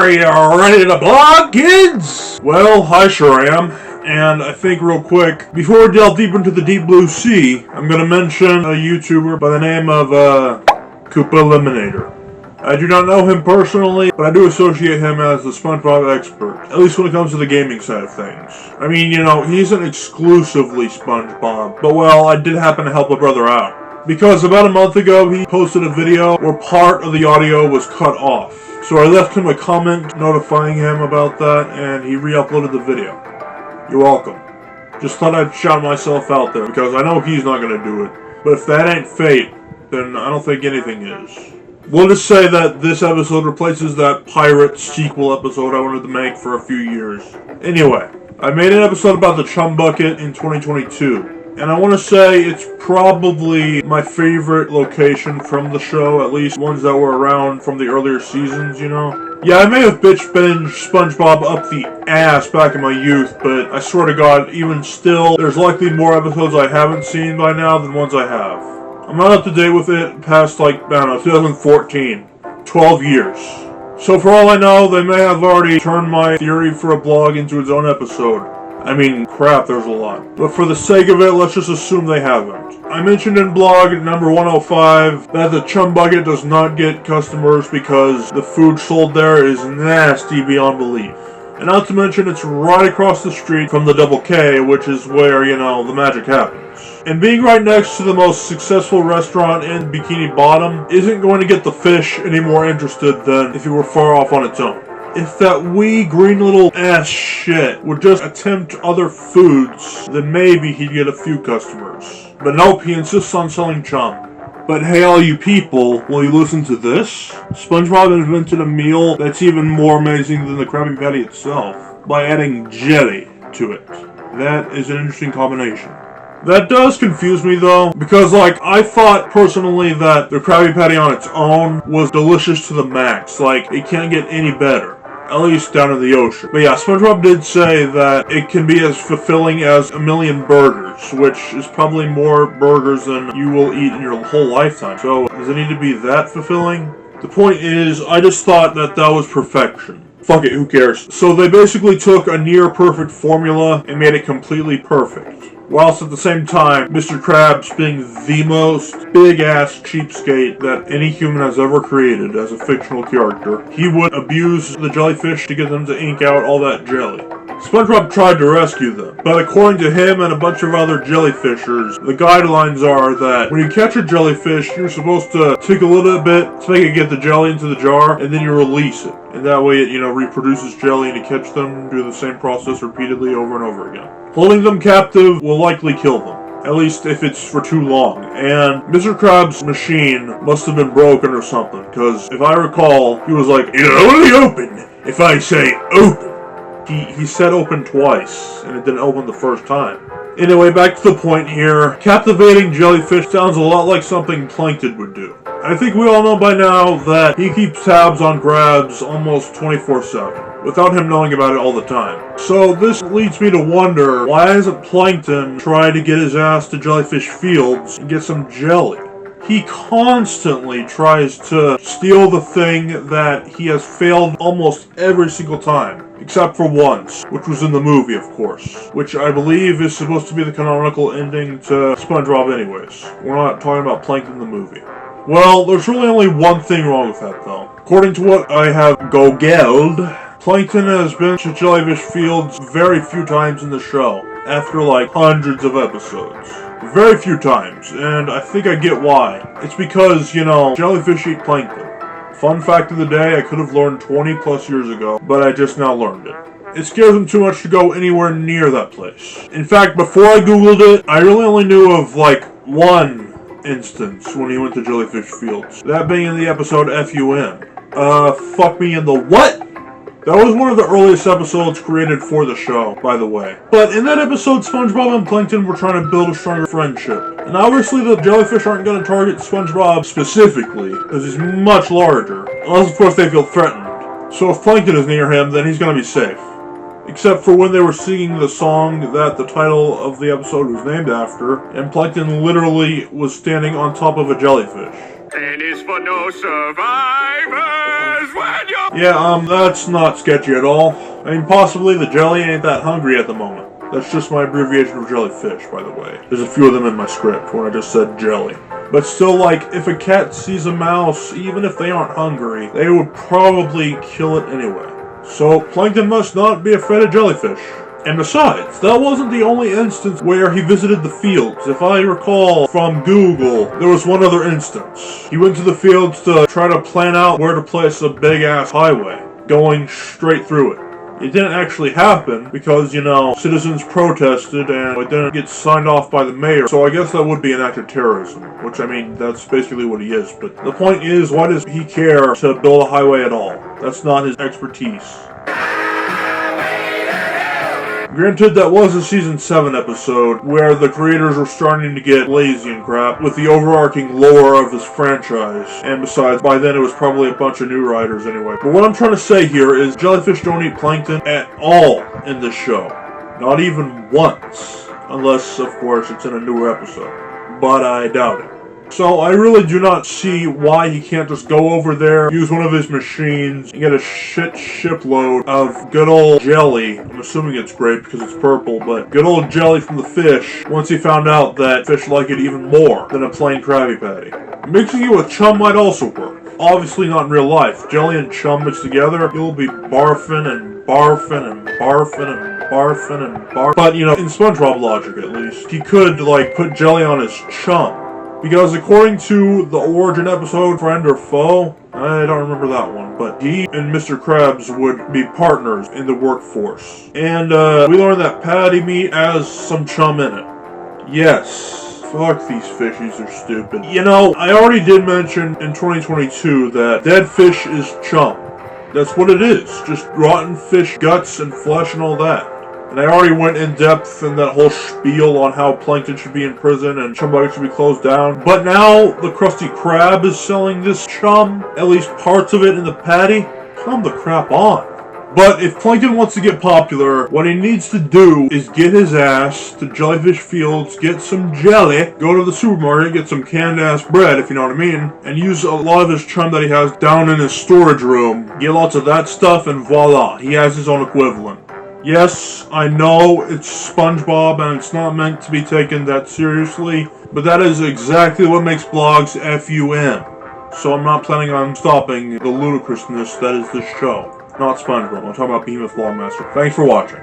Are you ready to blog, kids? Well, I sure am. And I think real quick, before we delve deep into the deep blue sea, I'm going to mention a YouTuber by the name of Koopa Eliminator. I do not know him personally, but I do associate him as the SpongeBob expert, at least when it comes to the gaming side of things. I mean, you know, he isn't exclusively SpongeBob, but well, I did happen to help a brother out. Because about a month ago, he posted a video where part of the audio was cut off. So I left him a comment notifying him about that, and he re-uploaded the video. You're welcome. Just thought I'd shout myself out there, because I know he's not going to do it. But if that ain't fate, then I don't think anything is. We'll just say that this episode replaces that pirate sequel episode I wanted to make for a few years. Anyway, I made an episode about the Chum bucket in 2022. And I want to say it's probably my favorite location from the show, at least ones that were around from the earlier seasons, you know? Yeah, I may have bitch-binged SpongeBob up the ass back in my youth, but I swear to God, even still, there's likely more episodes I haven't seen by now than ones I have. I'm not up to date with it past, like, I don't know, 2014. 12 years. So for all I know, they may have already turned my theory for a blog into its own episode. I mean, crap, there's a lot. But for the sake of it, let's just assume they haven't. I mentioned in blog number 105 that the Chum bucket does not get customers because the food sold there is nasty beyond belief. And not to mention, it's right across the street from the Double K, which is where, you know, the magic happens. And being right next to the most successful restaurant in Bikini Bottom isn't going to get the fish any more interested than if it were far off on its own. If that wee green little ass shit would just attempt other foods, then maybe he'd get a few customers. But nope, he insists on selling Chum. But hey, all you people, will you listen to this? SpongeBob invented a meal that's even more amazing than the Krabby Patty itself by adding jelly to it. That is an interesting combination. That does confuse me though, because like, I thought personally that the Krabby Patty on its own was delicious to the max, like, it can't get any better. At least down in the ocean. But yeah, SpongeBob did say that it can be as fulfilling as a million burgers, which is probably more burgers than you will eat in your whole lifetime. So, does it need to be that fulfilling? The point is, I just thought that that was perfection. Fuck it, who cares? So they basically took a near-perfect formula and made it completely perfect. Whilst at the same time, Mr. Krabs being the most big-ass cheapskate that any human has ever created as a fictional character, he would abuse the jellyfish to get them to ink out all that jelly. SpongeBob tried to rescue them, but according to him and a bunch of other jellyfishers, the guidelines are that when you catch a jellyfish, you're supposed to take a little bit to make it get the jelly into the jar, and then you release it. And that way it, you know, reproduces jelly, and you catch them, do the same process repeatedly over and over again. Holding them captive will likely kill them. At least if it's for too long. And Mr. Krabs' machine must have been broken or something, because if I recall, he was like, "It'll only open if I say open." He said open twice, and it didn't open the first time. Anyway, back to the point here. Captivating jellyfish sounds a lot like something Plankton would do. I think we all know by now that he keeps tabs on Krabs almost 24/7, without him knowing about it all the time. So this leads me to wonder, why hasn't Plankton tried to get his ass to Jellyfish Fields and get some jelly? He constantly tries to steal the thing that he has failed almost every single time. Except for once, which was in the movie, of course. Which I believe is supposed to be the canonical ending to SpongeBob anyways. We're not talking about Plankton the movie. Well, there's really only one thing wrong with that, though. According to what I have googled, Plankton has been to Jellyfish Fields very few times in the show, after like hundreds of episodes. Very few times, and I think I get why. It's because, you know, jellyfish eat plankton. Fun fact of the day, I could have learned 20 plus years ago, but I just now learned it. It scares him too much to go anywhere near that place. In fact, before I googled it, I really only knew of like one instance when he went to Jellyfish Fields. That being in the episode FUN. Fuck me in the what? That was one of the earliest episodes created for the show, by the way. But in that episode, SpongeBob and Plankton were trying to build a stronger friendship. And obviously the jellyfish aren't going to target SpongeBob specifically, because he's much larger. Unless, of course, they feel threatened. So if Plankton is near him, then he's going to be safe. Except for when they were singing the song that the title of the episode was named after, and Plankton literally was standing on top of a jellyfish. Pain is for no survivors when you're... Yeah, that's not sketchy at all. I mean, possibly the jelly ain't that hungry at the moment. That's just my abbreviation of jellyfish, by the way. There's a few of them in my script when I just said jelly. But still, like, if a cat sees a mouse, even if they aren't hungry, they would probably kill it anyway. So, Plankton must not be afraid of jellyfish. And besides, that wasn't the only instance where he visited the fields. If I recall from Google, there was one other instance. He went to the fields to try to plan out where to place a big-ass highway, going straight through it. It didn't actually happen because, you know, citizens protested and it didn't get signed off by the mayor. So I guess that would be an act of terrorism, which, I mean, that's basically what he is. But the point is, why does he care to build a highway at all? That's not his expertise. Granted, that was a Season 7 episode, where the creators were starting to get lazy and crap with the overarching lore of this franchise. And besides, by then it was probably a bunch of new writers anyway. But what I'm trying to say here is jellyfish don't eat plankton at all in this show. Not even once. Unless, of course, it's in a newer episode. But I doubt it. So I really do not see why he can't just go over there, use one of his machines, and get a shipload of good old jelly. I'm assuming it's grape because it's purple, but good old jelly from the fish once he found out that fish like it even more than a plain Krabby Patty. Mixing it with Chum might also work. Obviously not in real life. Jelly and Chum mixed together, you'll be barfing and barfing and barfing and barfing and barfing. But, you know, in SpongeBob logic at least, he could, like, put jelly on his chum. Because according to the origin episode, Friend or Foe, I don't remember that one, but he and Mr. Krabs would be partners in the workforce. And we learned that patty meat has some chum in it. Yes. Fuck, these fishies are stupid. You know, I already did mention in 2022 that dead fish is chum. That's what it is. Just rotten fish guts and flesh and all that. And I already went in depth in that whole spiel on how Plankton should be in prison and Chum Bucket should be closed down. But now the Krusty Krab is selling this chum, at least parts of it in the patty. Calm the crap on. But if Plankton wants to get popular, what he needs to do is get his ass to Jellyfish Fields, get some jelly, go to the supermarket, get some canned-ass bread, if you know what I mean, and use a lot of his chum that he has down in his storage room, get lots of that stuff, and voila, he has his own equivalent. Yes, I know it's SpongeBob and it's not meant to be taken that seriously, but that is exactly what makes blogs FUN. So I'm not planning on stopping the ludicrousness that is this show. Not SpongeBob, I'm talking about Behemoth Longmaster. Thanks for watching.